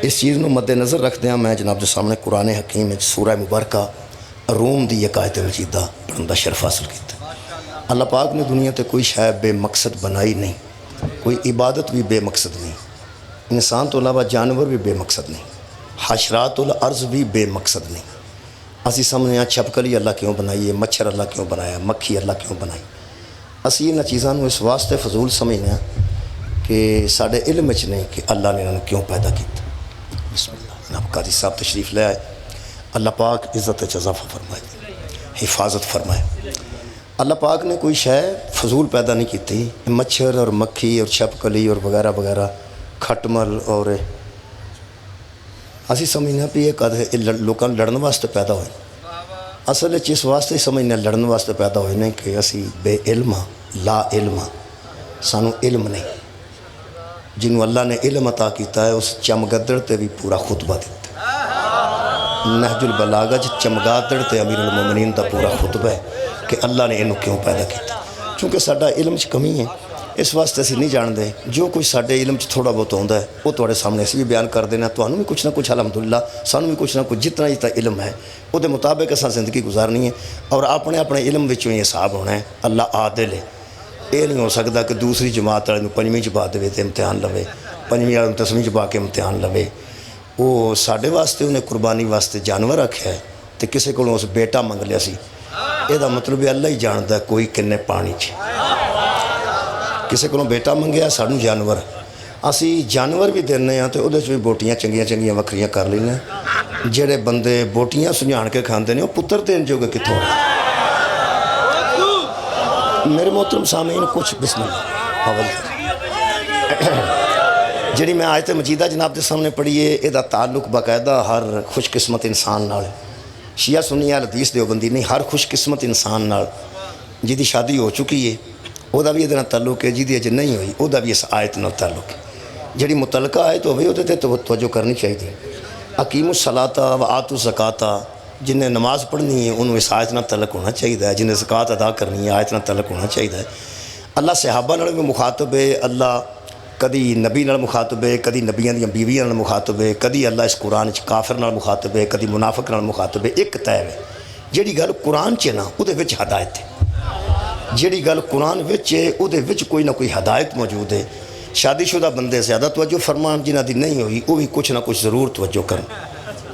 اس چیز کو مد نظر رکھدیا میں جناب کے سامنے قرآن حکیم سورہ مبارکہ روم دی ایک آیت مجیدہ پڑھن دا شرف حاصل کیا۔ اللہ پاک نے دنیا تے کوئی شے بے مقصد بنائی نہیں، کوئی عبادت بھی بے مقصد نہیں، انسان تو علاوہ جانور بھی بے مقصد نہیں، حشرات الارض بھی بے مقصد نہیں۔ اسی سامنے چھپکلی اللہ کیوں بنائی ہے، مچھر اللہ کیوں بنایا، مکھی اللہ کیوں بنائی۔ اسی انہاں چیزاں نوں اس واسطے فضول سمجھنے ہیں کہ ساڈے علم وچ نہیں کہ اللہ نے انہوں کیوں پیدا کیتا۔ بسم اللہ جناب قاضی صاحب تشریف لے آئے، اللہ پاک عزت اضافہ فرمائے، حفاظت فرمائے۔ اللہ پاک نے کوئی شے فضول پیدا نہیں کیتی، مچھر اور مکھی اور چھپکلی اور وغیرہ وغیرہ کھٹمل اور اسی سمجھنا بھی یہ لوگوں لڑن واسطے پیدا ہوئے، اصل اس واسطے سمجھنا لڑن واسطے پیدا ہوئے نہیں کہ اسی بے علم ہاں، لا علم ہاں، سانو علم نہیں۔ جنہوں اللہ نے علم عطا کیتا ہے اس چمگدڑ تے بھی پورا خطبہ دیتا ہے۔ نہج البلاغہ چمگادڑ تے امیر المومنین دا پورا خطبہ ہے کہ اللہ نے انہوں کیوں پیدا کیتا۔ چونکہ ساڈا علم چ کمی ہے اس واسطے اسی نہیں جان دے، جو کچھ ساڈے علم چ تھوڑا بہت ہوندا ہے وہ تواڈے سامنے اسی بھی بیان کر دینا، تانوں بھی کچھ نہ کچھ الحمدللہ سانوں بھی کچھ نہ کچھ جتنا جتنا علم ہے وہ دے مطابق اساں زندگی گزارنی ہے اور اپنے اپنے علم وچوں ہی حساب ہونا ہے۔ اللہ عادل ہے، یہ نہیں ہو سکتا کہ دوسری جماعت والے پنجویں چ پا دے تے امتحان لوے، پنجویں والے 10ویں چ پا کے امتحان لوے۔ وہ ساڈے واسطے انہیں قربانی واسطے جانور رکھا ہے تو کسی کو اس بیٹا منگ لیا سی، یہ مطلب ہے اللہ ہی جانتا ہے کوئی کنے پانی چ کسی کو بیٹا منگیا سانوں جانور، اسی جانور بھی دینے ہیں تو وہ بھی بوٹیاں چنگیاں چنگیاں وکھریاں کر لینا۔ جڑے بندے بوٹیاں سنجھان کے کھاندے نے وہ پتر دین جو گے کتوں۔ میرے محترم سامعین کچھ بسم اللہ جڑی میں آیت مجیدہ جناب کے سامنے پڑھی ہے یہ تعلق باقاعدہ ہر خوش قسمت انسان نال، شیعہ سنی اہل حدیث دیوبندی نہیں، ہر خوش قسمت انسان نال جی شادی ہو چکی ہے وہ بھی یہ تعلق ہے، جی اجے نہیں ہوئی وہ بھی اس آیت نال تعلق ہے۔ جڑی متعلقہ آیت ہوئی وہ توجہ کرنی چاہیے۔ اقیم الصلاۃ و آتوا الزکاۃ، جن نے نماز پڑھنی ہے انہوں اس آیت نال تعلق ہونا چاہیے، جن نے زکوٰۃ ادا کرنی ہے آیت نال تعلق ہونا چاہیے۔ اللہ صحابہ نال بھی مخاطب ہے، اللہ کدی نبی نال مخاطب ہے، کدی نبیاں دیاں بیویاں نال مخاطب ہے، کدی اللہ اس قرآن چ کافر نال مخاطب ہے، کدی منافق نال مخاطب ہے۔ ایک طے ہے جیڑی گل قرآن چ نا وہ ہدایت ہے، جیڑی گل قرآن وچ ہے وہ کوئی نہ کوئی ہدایت موجود ہے۔ شادی شدہ بندے زیادہ توجہ فرمان، جنہ دی نہیں ہوئی وہ بھی کچھ نہ کچھ ضرور توجہ کرن۔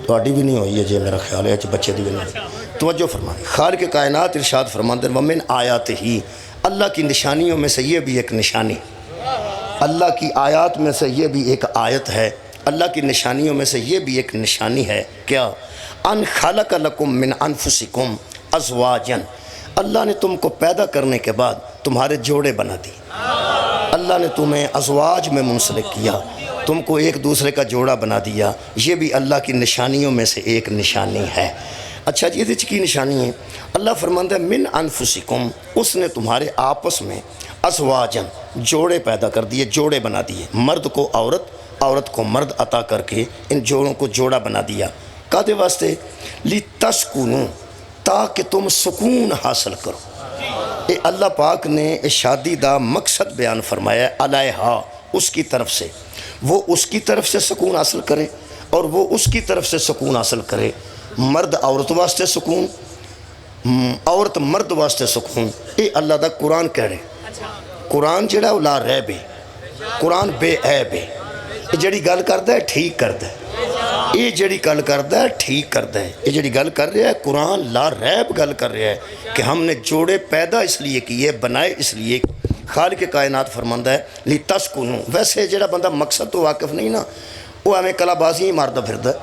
تہاڈی بھی نہیں ہوئی ہے جی میرا خیال ہے بچے دی بھی نہیں توجہ فرمائیں۔ خالق کائنات ارشاد فرماتے ہیں ومن آیات ہی، اللہ کی نشانیوں میں سے یہ بھی ایک نشانی، اللہ کی آیات میں سے یہ بھی ایک آیت ہے، اللہ کی نشانیوں میں سے یہ بھی ایک نشانی ہے کیا؟ ان خلق لکم من انفسکم ازواجا، اللہ نے تم کو پیدا کرنے کے بعد تمہارے جوڑے بنا دی، اللہ نے تمہیں ازواج میں منسلک کیا، تم کو ایک دوسرے کا جوڑا بنا دیا، یہ بھی اللہ کی نشانیوں میں سے ایک نشانی ہے۔ اچھا جی یہ کی نشانی ہے؟ اللہ فرماتا ہے من انفسکم، اس نے تمہارے آپس میں ازواجن جوڑے پیدا کر دیے، جوڑے بنا دیے، مرد کو عورت، عورت کو مرد عطا کر کے ان جوڑوں کو جوڑا بنا دیا۔ کادے واسطے؟ لتسکنوا، تاکہ تم سکون حاصل کرو۔ اے اللہ پاک نے اس شادی دا مقصد بیان فرمایا ہے، علیہا، اس کی طرف سے، وہ اس کی طرف سے سکون حاصل کرے اور وہ اس کی طرف سے سکون حاصل کرے۔ مرد عورت واسطے سکون، عورت مرد واسطے سکون، اے اللہ دا قرآن کہہ رہے۔ قرآن جڑا وہ لا ریب ہے، قرآن بے عیب ہے، یہ جڑی گل کردا ہے ٹھیک کردا ہے، یہ جڑی گل کردا ہے ٹھیک کردا ہے، یہ جڑی گل کر رہا ہے قرآن لا ریب گل کر رہا ہے کہ ہم نے جوڑے پیدا اس لیے کیے، بنائے اس لیے۔ خالق کائنات فرماندا ہے لتسکنوا، ویسے جڑا بندہ مقصد تو واقف نہیں نا وہ ہمیں کلا بازی ہی ماردا پھردا ہے،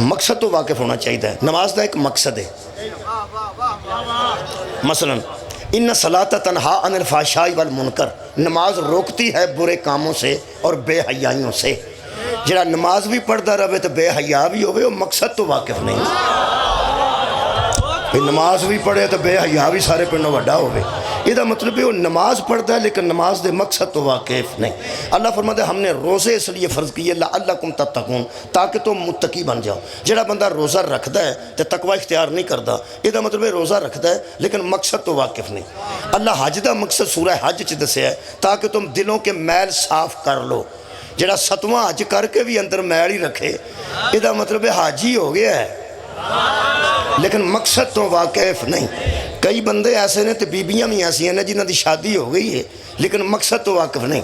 مقصد تو واقف ہونا چاہیے۔ نماز دا ایک مقصد ہے، مثلا ان صلاۃ تنہا عن الفحشاء والمنکر، نماز روکتی ہے برے کاموں سے اور بے حیائیوں سے۔ جڑا نماز بھی پڑھتا رہے تو بے حیا بھی ہوئے، وہ مقصد تو واقف نہیں۔ نماز بھی پڑھے تو بے حیا بھی سارے پنڈوں وڈا ہوئے، یہ مطلب ہے وہ نماز پڑھتا ہے لیکن نماز دے مقصد تو واقف نہیں۔ اللہ فرماتا ہے ہم نے روزے اس لیے فرض کیے لعلکم تتقون، تاکہ تم متقی بن جاؤ۔ جڑا بندہ روزہ رکھتا ہے تو تقوی اختیار نہیں کرتا، یہ مطلب ہے روزہ رکھتا ہے لیکن مقصد تو واقف نہیں۔ اللہ حج دا مقصد سورہ حج چ دسیا ہے تاکہ تم دلوں کے میل صاف کر لو، جڑا 7واں حج کر کے بھی اندر میل ہی رکھے یہ مطلب ہے حاجی ہو گیا ہے لیکن مقصد تو واقف نہیں. کئی بندے ایسے نے تو بیبیاں بھی ایسی ہیں جنہوں کی شادی ہو گئی ہے لیکن مقصد تو واقف نہیں.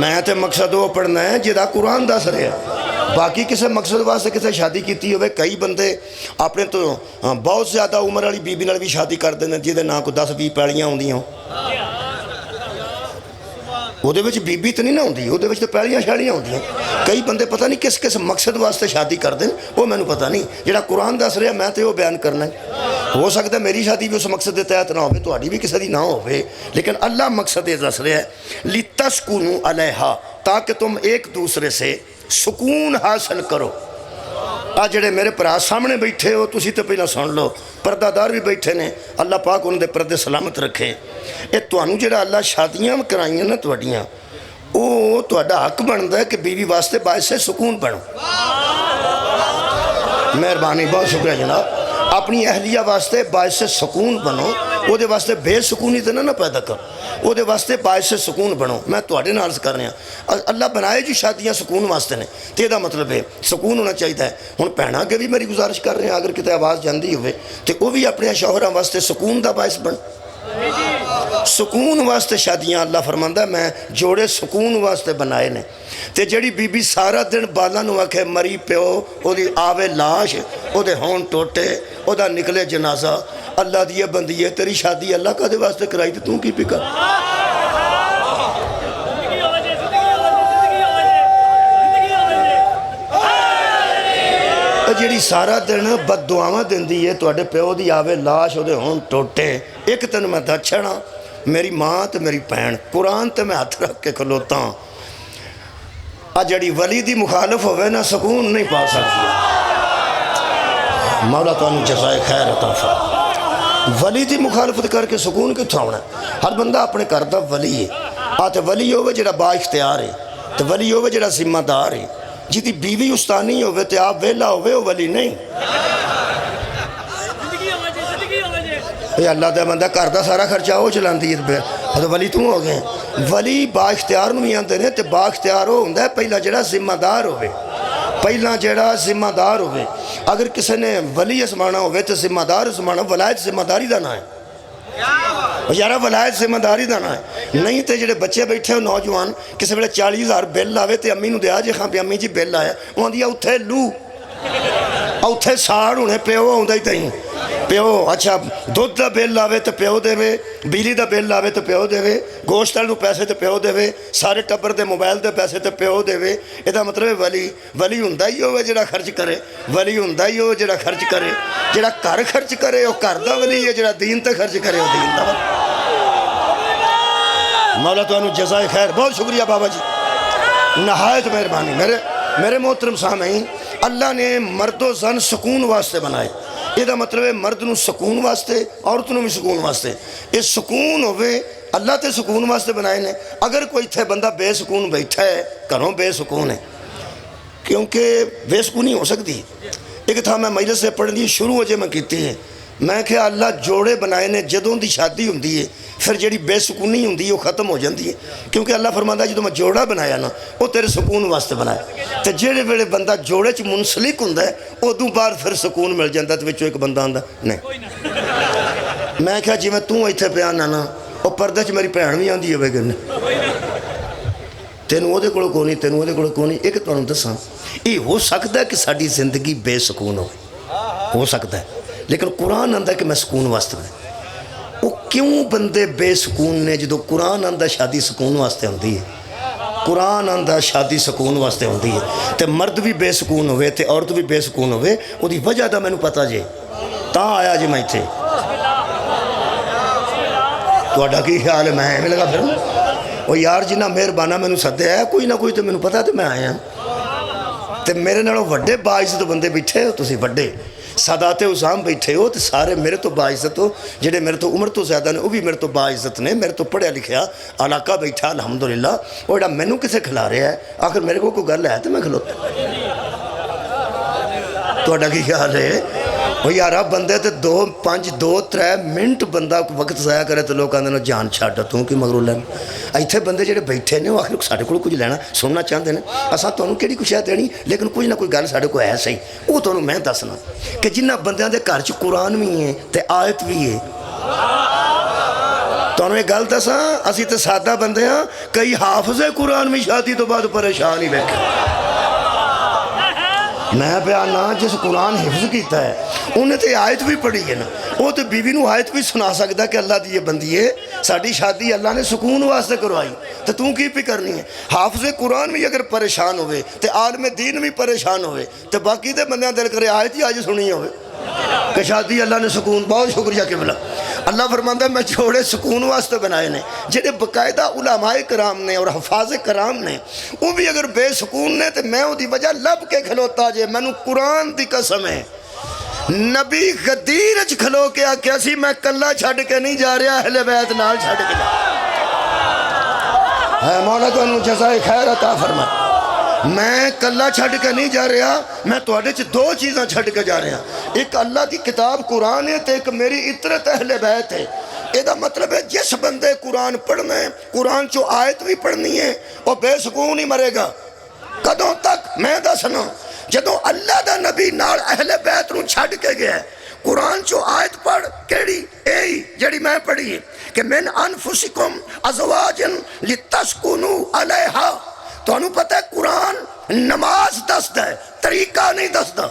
میں تو مقصد وہ پڑھنا ہے جہاں قرآن دس رہا ہے، باقی کسی مقصد واسطے کسی شادی کیتی ہوئے. کئی بندے اپنے تو بہت زیادہ عمر والی بیبی نال بھی شادی کر دیں جہدے نام کو 10-20 پیڑیاں ہوندیاں ہوں. وہ بیبی تو نہیں نہ ہوندی، وہ تو پیڑیاں شاڑیاں ہوندیاں. کئی بندے پتہ نہیں کس کس مقصد واسطے شادی کر دیں، وہ میں نے پتہ نہیں. جہاں قرآن دس رہا میں تو وہ بیان کرنا ہے. ہو سکتا ہے میری شادی بھی اس مقصد کے تحت نہ ہوئے، تہاڈی بھی کسی دی نہ ہوئے، لیکن اللہ مقصد یہ دس رہا ہے لِتَسْكُنُوا عَلَيْهَا، تاکہ تم ایک دوسرے سے سکون حاصل کرو. جڑے میرے پرا سامنے بیٹھے ہو تسی تو پہلے سن لو، پردہ دار بھی بیٹھے نے، اللہ پاک انہوں دے پردے سلامت رکھے. یہ تانوں جڑا اللہ شادیاں کرائیاں نا تہاڈیاں، وہ تہاڈا حق بنتا ہے کہ بیوی واسطے باعث سکون بنو. مہربانی، بہت شکریہ جناب. اپنی اہلیہ واسطے باعث سکون بنو، وہ دے واسطے بے سکونی تو نہ پیدا کرو، وہ دے واسطے باعث سکون بنو. میں تہاڈے نال عرض کر رہا ہوں اللہ بنائے جو شادیاں سکون واسطے نے، تے دا مطلب ہے سکون ہونا چاہیے ہے. ہن بھੈਣਾں کے بھی میری گزارش کر رہے ہیں اگر کتے آواز جاندی ہوئے تے وہ بھی اپنے شوہراں واسطے سکون دا باعث بن. سکون واسطے شادیاں اللہ فرماندا ہے میں جوڑے سکون واسطے بنائے نے. تے جڑی بی بی سارا دن بالاں نوں آکھے مری پیو، او دی آوے لاش، او دے ہون ٹوٹے، او دا نکلے جنازہ، اللہ دی بندی ہے تیری شادی اللہ کا دے واسطے کرائی تے توں کی پکا. جڑی سارا دن بد دعاواں دیندی ہے تواڈے پیو دی آوے لاش، او دے ہون ٹوٹے. ایک تن میں دچھنا میری ماں تے میری بہن، قرآن تے میں ہاتھ رکھ کے کھلوتا ہوں. جڑی ولی دی مخالف ہوئے نا سکون نہیں پا سکتی. مولا تانوں جزائے خیر عطا فرمائے. ولی دی مخالفت کر کے سکون کتھوں ہونا ہے؟ ہر بندہ اپنے گھر دا ولی ہے. تے ولی ہوئے جڑا با اختیار ہے، تے ولی ہوئے جڑا ذمہ دار ہے. جی بیوی استانی ہوئے تے آپ ویلا ہوئے وہ ولی نہیں. اللہ دا بندہ گھر دا سارا خرچہ وہ چلاندی ہے تو ولی تو ہو گئے. ولی با اختیار نہیں آتے ہیں تے با اختیار ہو ہوندہ ہے پہلا جڑا ذمہ دار ہوئے، پہلا جڑا ذمہ دار ہوئے. اگر کسی نے ولی اسمانا ہوئے تو ذمہ دار اسمانا، ولایت ذمہ داری دا نہ ہے یارہ، ولایت ذمہ داری دا نہ ہے. نہیں تے جڑے بچے بیٹھے ہو نوجوان کسی بڑے 40,000 بل آوے تے امی نو دیا جے خان پہ امی جی بل آیا وہاں دیا اتھے لو اتھے ساڑ ہونے پیو ہوندہ ہی تہیں پیو. اچھا دودھ دا بل آوے تو پیو دے وے، بجلی دا بل آوے تو پیو دے وے، گوشت والوں پیسے تو پیو دے وے، سارے ٹبر دے موبائل دے پیسے تو پیو دے وے. یہ دا مطلب ولی ہوندہ ہی ہوئے جڑا خرچ کرے، ولی ہوندہ ہی ہوئے جڑا خرچ کرے. جڑا کر خرچ کرے وہ کر دا ولی ہے، جڑا دین تے خرچ کرے وہ دین دا ولی. مولا تانوں جزائے خیر. بہت شکریہ بابا جی، نہایت مہربانی. میرے محترم سامعین، اللہ نے مرد و زن سکون واسطے بنائے. یہ دا مطلب ہے مرد نو سکون واسطے، عورت نو بھی سکون واسطے. یہ سکون ہوئے اللہ تے سکون واسطے بنائے نے. اگر کوئی تھے بندہ بے سکون بیٹھا ہے گھروں بے سکون ہے، کیونکہ بے سکونی ہو سکتی. ایک تھا میں مجلس سے پڑھنی شروع ہو جائے میں کیتی ہے، میں کہ اللہ جوڑے بنائے نے جدوں دی شادی ہوندی ہے پھر جڑی بے سکونی ہوندی ہے وہ ختم ہو جاندی ہے. کیونکہ اللہ فرماتا ہے جدوں میں جوڑا بنایا نا وہ تیرے سکون واسطے بنایا. تے جڑے ویلے بندہ جوڑے چ منسلک ہوندا ہے ادوں بعد پھر سکون مل جاندا تے وچوں ایک بندہ آندا نہیں. میں کہا جی میں توں ایتھے پیا نا وہ پردے چ میری بھੈਣ بھی آندی ہوے گن تینوں وہ کول کونی، تینوں وہ کونی. ایک تانوں دساں یہ ہو سکتا ہے کہ ساری زندگی بے سکون ہو سکتا ہے، لیکن قرآن آندا ہے کہ میں سکون واسطے بنایا. وہ کیوں بندے بے سکون نے جدو قرآن آندا شادی سکون واسطے ہوندی ہے؟ قرآن آندا شادی سکون واسطے ہوندی ہے. تے مرد بھی بے سکون ہوئے تے عورت بھی بے سکون ہوئے، وہ دی وجہ دا میں نے پتا جے تاں آیا جی میں تھے. تو اڈا کی خیال ہے میں لگا پھر وہ یار جنہ مہربانہ میں نے سدے آیا کوئی نہ کوئی تو میں نے پتا تو میں آیا. تے میرے نالوں وڈے باعزت بندے بیٹھے ہو تسی، وڈے سادات عظام بیٹھے ہو تے سارے میرے تو باعزت ہو. جڑے میرے تو عمر تو زیادہ نے وہ بھی میرے تو باعزت نے، میرے تو پڑھیا لکھیا علاقہ بیٹھا الحمدللہ. وہ جڑا مینوں کسے کھلا رہا ہے آخر میرے کو کوئی گل ہے تو میں کھلوتا. تو اڈا کی خیال ہے وہ یار بندے تو 2-5 منٹ بندہ وقت ضائع کرے تو لوگ آدھے جان چھڈ تو کہ مگروں لینا اتنے بندے جڑے بیٹھے نے وہ آخر سارے کو کچھ لینا سننا چاہتے ہیں اصل تمہیں کہڑی کچھ ہے دینی لیکن کچھ نہ کوئی گل سارے کو ہے صحیح وہ تمہیں میں دسنا کہ جنہ بندیاں دے گھر چ قرآن بھی ہے تے آیت بھی ہے تمہیں ایک گل دساں اسی تے سادہ بندے ہاں کئی حافظ قرآن بھی شادی تو بعد پریشان ہی بیٹھے میں بیانا جس قرآن حفظ کیتا ہے انہیں تے آیت بھی پڑھی ہے نا وہ تو بیوی نو آیت بھی سنا سکتا کہ اللہ دی یہ بندی ہے ساڑی شادی اللہ نے سکون واسطے کروائی تو تم کی بھی کرنی ہے حافظ قرآن بھی اگر پریشان ہوئے تو عالم دین بھی پریشان ہوئے تو باقی دے بندیاں دل کرے آیت ہی آج سنی ہوئے کہ شادی اللہ نے سکون بہت شکریہ قبلہ اللہ فرماندہ ہے میں جوڑے سکون واسطے بنائے نے جنہیں باقاعدہ علماء کرام نے اور حفاظ کرام نے وہ بھی اگر بے سکون نے تو میں وہ دی وجہ لب کے کھلوتا جے میں نے قرآن دی قسم ہے نبی غدیر اچ کھلو کے آکھیا سی میں کلہ چھڑ کے نہیں جا رہا اہل بیت نال چھڑ کے جا ہے مولا تو انہوں جزائے خیر عطا فرمائے میں کلہ چھڑ کے نہیں جا رہا میں توڑے چھ 2 چیزاں چھڑ کے جا رہا ایک اللہ دی کتاب قرآن ہے تے ایک میری اطرت اہل بیت ہے یہ مطلب ہے جس بندے قرآن پڑھنا ہے قرآن چو آیت بھی پڑھنی ہے وہ بے سکون ہی مرے گا کدوں تک میں دسنا جدوں اللہ دا نبی نال اہل بیت نو چھڑ کے گیا ہے قرآن چو آیت پڑھ کیڑی اے جڑی میں پڑھی ہے کہ من انفسکم ازواجن لتسکنو علیہا تو انہوں پتہ ہے قرآن نماز دست ہے طریقہ نہیں دستا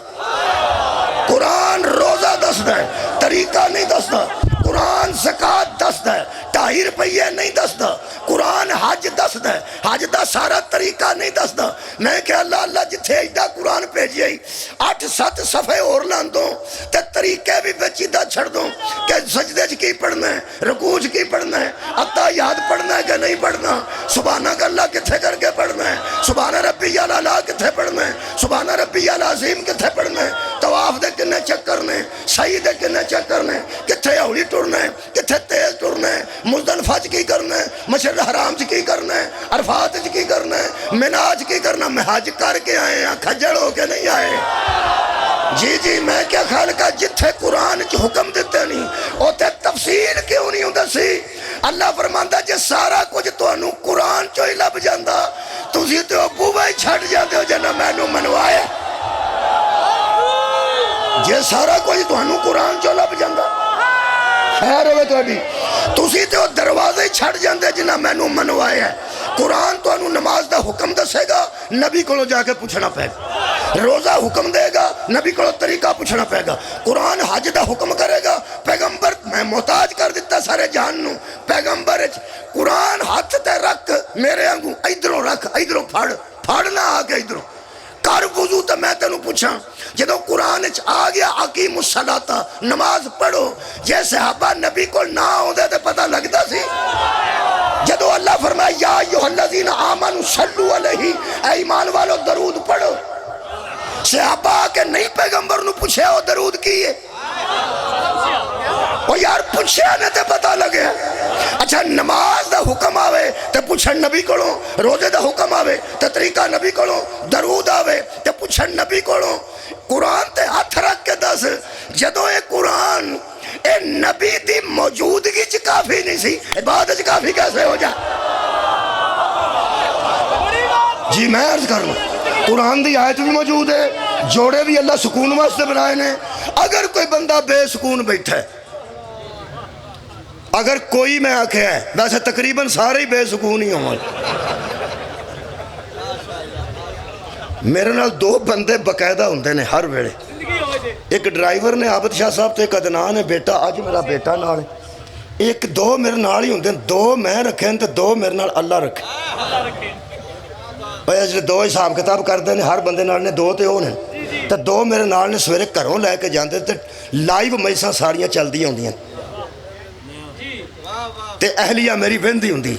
قرآن روزہ دست ہے طریقہ نہیں دستا قرآن زکاة دست ہے 2.5 روپیے نہیں دستا قرآن حج دست ہے حج دا سارا طریقہ نہیں دستا میں کہ اللہ جتھے ایڈا قرآن بھیجی 8-7 صفحے اور لان دوں تے طریقے بھی بچیدہ چھڑ دوں کہ سجدے کی پڑھنا ہے رکوع کی پڑھنا ہے اتحیات پڑھنا ہے کہ نہیں پڑھنا سبحانک اللہ کتھے کر کے پڑھنا ہے سبحان ربی الاعلیٰ کتھے پڑھنا ہے سبحان ربی العظیم کتھے پڑھنا ہے طواف دے کنے چکر نے سعی دے کنے چکر نے کتھے اولی ٹرنا ہے کتھے تیز ٹرنا ہے مزدلفہ کی کرنا ہے مشرق حرام کی کرنا ہے عرفات کی کرنا ہے مناج کی کرنا میں حج کر کے آئے ہیں کھجڑ ہو کے نہیں آئے جی میں کیا خیال کا جتھے قرآن کی حکم دیتے نہیں ہوتے تفسیر کیوں نہیں ہوتا سی اللہ فرماندہ جے سارا کچھ تو انہوں قرآن چوئی لب جاندہ تُسی تو ابو بھائی چھڑ جاندے ہو جنہ میں نو منوائے جے سارا کچھ تو انہوں قرآن چوئی لب جاندہ خیر ہوئے تو ابھی تُسی تو دروازے چھڑ جاندے جنہ میں نو منوائے ہے قرآن تو انہوں نماز دا حکم دسے گا نبی کو جا کے پوچھنا پہے گا روزہ حکم دے گا نبی کو طریقہ پوچھنا پہے گا قرآن حج دا حکم کرے گا پیغمبر میں محتاج کر دیتا سارے جہان نو پیغمبر قرآن ہاتھ تے رکھ میرے انگوں ایدروں رکھ ایدروں پھاڑنا آگے ایدروں کر وضو تو میں تینوں پوچھاں جدو قرآن آ گیا اقیم الصلاۃ نماز پڑھو جے صحابہ نبی کو نہ ہوندے تے پتہ لگتا سی جدو اللہ فرمائے یا ایھا الذین آمنوا صلوا علیہ اے ایمان والو درود پڑھو صحابہ کہ نہیں پیغمبر نو پوچھے ہو درود کیے وہ یار پوچھے آنے تے پتہ لگے اچھا نماز دا حکم آوے تے پوچھن نبی کولوں روزے دا حکم آوے تے طریقہ نبی کولوں درود آوے تے پوچھن نبی کولوں قرآن تے ہاتھ رکھ کے دس جدو اے قرآن اے نبی دی موجودگی چ کافی نہیں سی عبادت کافی کیسے ہو جائے جی میں عرض کر لوں قرآن دی آیت بھی موجود ہے جوڑے بھی اللہ سکون واسطے بنائے نے اگر کوئی بندہ بے سکون بیٹھا ہے اگر کوئی میں آکھے ہے ویسے تقریباً سارے ہی بے سکون ہی ہوں میرے نال 2 بندے باقاعدہ ہوندے نے ہر ویلے ایک ڈرائیور نے عابد شاہ صاحب تے ایک عدنان ہے بیٹا اج میرا بیٹا نال ایک 2 میرے نال ہی ہوندے 2 میں رکھیں تے 2 میرے نال اللہ رکھے بھائی جب 2 حساب کتاب کرتے ہیں ہر بندے نال نے 2 تے ہو نے تے 2 میرے نال نے سویرے گھروں لے کے جاندے تے لائیو میساں ساریاں چل دی ہوندیاں تے اہلیہ میری وہندی ہوندی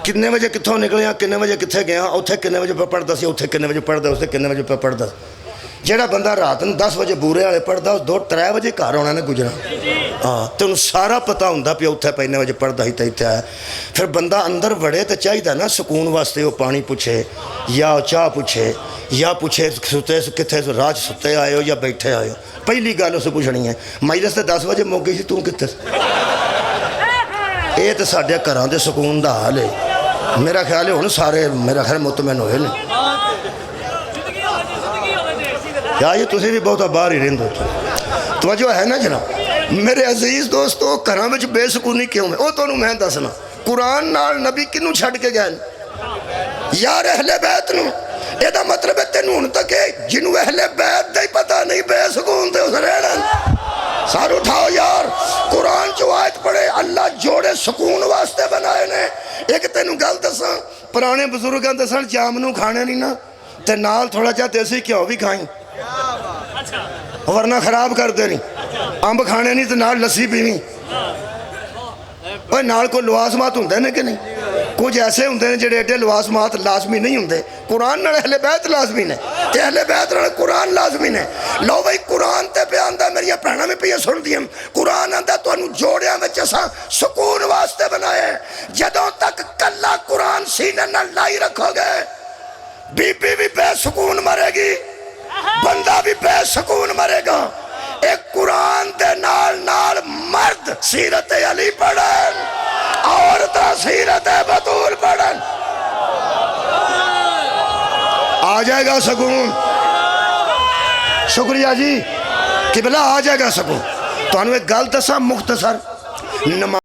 کتنے بجے کتھوں نکلے ہیں کتنے بجے کتھے گیا اتھے کتنے بجے پہ پڑھتا سی اتھے کتنے بجے پڑھتا اسے کتنے بجے پہ پڑھتا ਜਿਹੜਾ ਬੰਦਾ ਰਾਤ ਨੂੰ 10 ਵਜੇ ਬੂਰੇ ਵਾਲੇ ਪੜਦਾ ਉਹ 2-3 ਵਜੇ ਘਰ ਆਉਣਾ ਨੇ ਗੁਜਰਾਂ। ਹਾਂ, ਤੈਨੂੰ ਸਾਰਾ ਪਤਾ ਹੁੰਦਾ ਵੀ ਉੱਥੇ ਪੈਨੇ ਵਜੇ ਪੜਦਾ ਸੀ ਤੇ ਇੱਥੇ ਆਇਆ। ਫਿਰ ਬੰਦਾ ਅੰਦਰ ਵੜੇ ਤਾਂ ਚਾਹੀਦਾ ਨਾ ਸਕੂਨ ਵਾਸਤੇ ਉਹ ਪਾਣੀ ਪੁੱਛੇ ਜਾਂ ਚਾਹ ਪੁੱਛੇ ਜਾਂ ਪੁੱਛੇ ਸੁੱਤੇ ਕਿੱਥੇ ਰਾਹ 'ਚ ਸੁੱਤੇ ਆਏ ਹੋ ਜਾਂ ਬੈਠੇ ਆਏ ਹੋ। ਪਹਿਲੀ ਗੱਲ ਉਸ ਪੁੱਛਣੀ ਹੈ ਮਜਲਿਸ ਤੇ 10 ਵਜੇ ਮੁੱਕ ਗਈ ਸੀ ਤੂੰ ਕਿੱਥੇ। ਇਹ ਤਾਂ ਸਾਡੇ ਘਰਾਂ ਦੇ ਸਕੂਨ ਦਾ ਹਾਲ ਹੈ। ਮੇਰਾ ਖਿਆਲ ਹੈ ਹੁਣ ਸਾਰੇ ਮੇਰਾ ਖਿਆਲ ਮੁਤਮਿਨ ਹੋਏ ਨੇ। ਯਾ ਇਹ ਤੁਸੀਂ ਵੀ ਬਹੁਤਾ ਬਾਹਰ ਹੀ ਰਹਿੰਦੇ ਹੋ। ਤਵੱਜੋ ਹੈ ਨਾ ਜਨਾਬ ਮੇਰੇ ਅਜ਼ੀਜ਼ ਦੋਸਤੋ। ਘਰਾਂ ਵਿੱਚ ਬੇਸਕੂਨੀ ਕਿਉਂ ਹੈ ਉਹ ਤੁਹਾਨੂੰ ਮੈਂ ਦੱਸਣਾ। ਕੁਰਾਨ ਨਾਲ ਨਬੀ ਕਿਹਨੂੰ ਛੱਡ ਕੇ ਗਏ ਯਾਰ ਅਹਿਲੇ ਬੈਤ ਨੂੰ। ਇਹਦਾ ਮਤਲਬ ਹੈ ਤੈਨੂੰ ਹੁਣ ਤੱਕ ਜਿਹਨੂੰ ਅਹਿਲੇ ਬੈਤ ਦਾ ਹੀ ਪਤਾ ਨਹੀਂ ਬੇਸਕੂਨ ਤੇ ਉਸ ਰਹਿਣਾ। سر اٹھاؤ یار قرآن چو آیت پڑھے اللہ جوڑے سکون واسطے بنائے نے۔ ایک تینوں گل دساں پرانے بزرگاں دساں جامنوں کھانے نہیں نا تے نال تھوڑا جا دیسی گھیو بھی کھائیں ورنہ خراب کر دے نہیں۔ امب کھانے نہیں تے نال لسی پیویں نال کوئی لوازمات ہوندے نے کہ نہیں؟ کچھ ایسے ہوندے نے جڑے ایڈے لوازمات لازمی نہیں ہوندے۔ قرآن نال اہل بیت لازمی نے تے اہل بیت نال قرآن لازمی نے۔ لو بھائی قرآن تے پہ آندا میری بھیناں میں پہ سن دیاں قرآن آندا تانوں جوڑیاں وچ اساں سکون واسطے بنایا ہے۔ جدوں تک کلا قرآن سینے نال لائی رکھو گے بی بی بھی بے سکون مرے گی بندہ بھی بے سکون مرے گا۔ ایک قرآن دے نال نال مرد سیرت علی پڑھن عورتاں سیرت بطول پڑھن آ جائے گا سکون۔ شکریہ جی قبلہ آ جائے گا سکون۔ تو انہوں ایک گل دساں مختصر نماز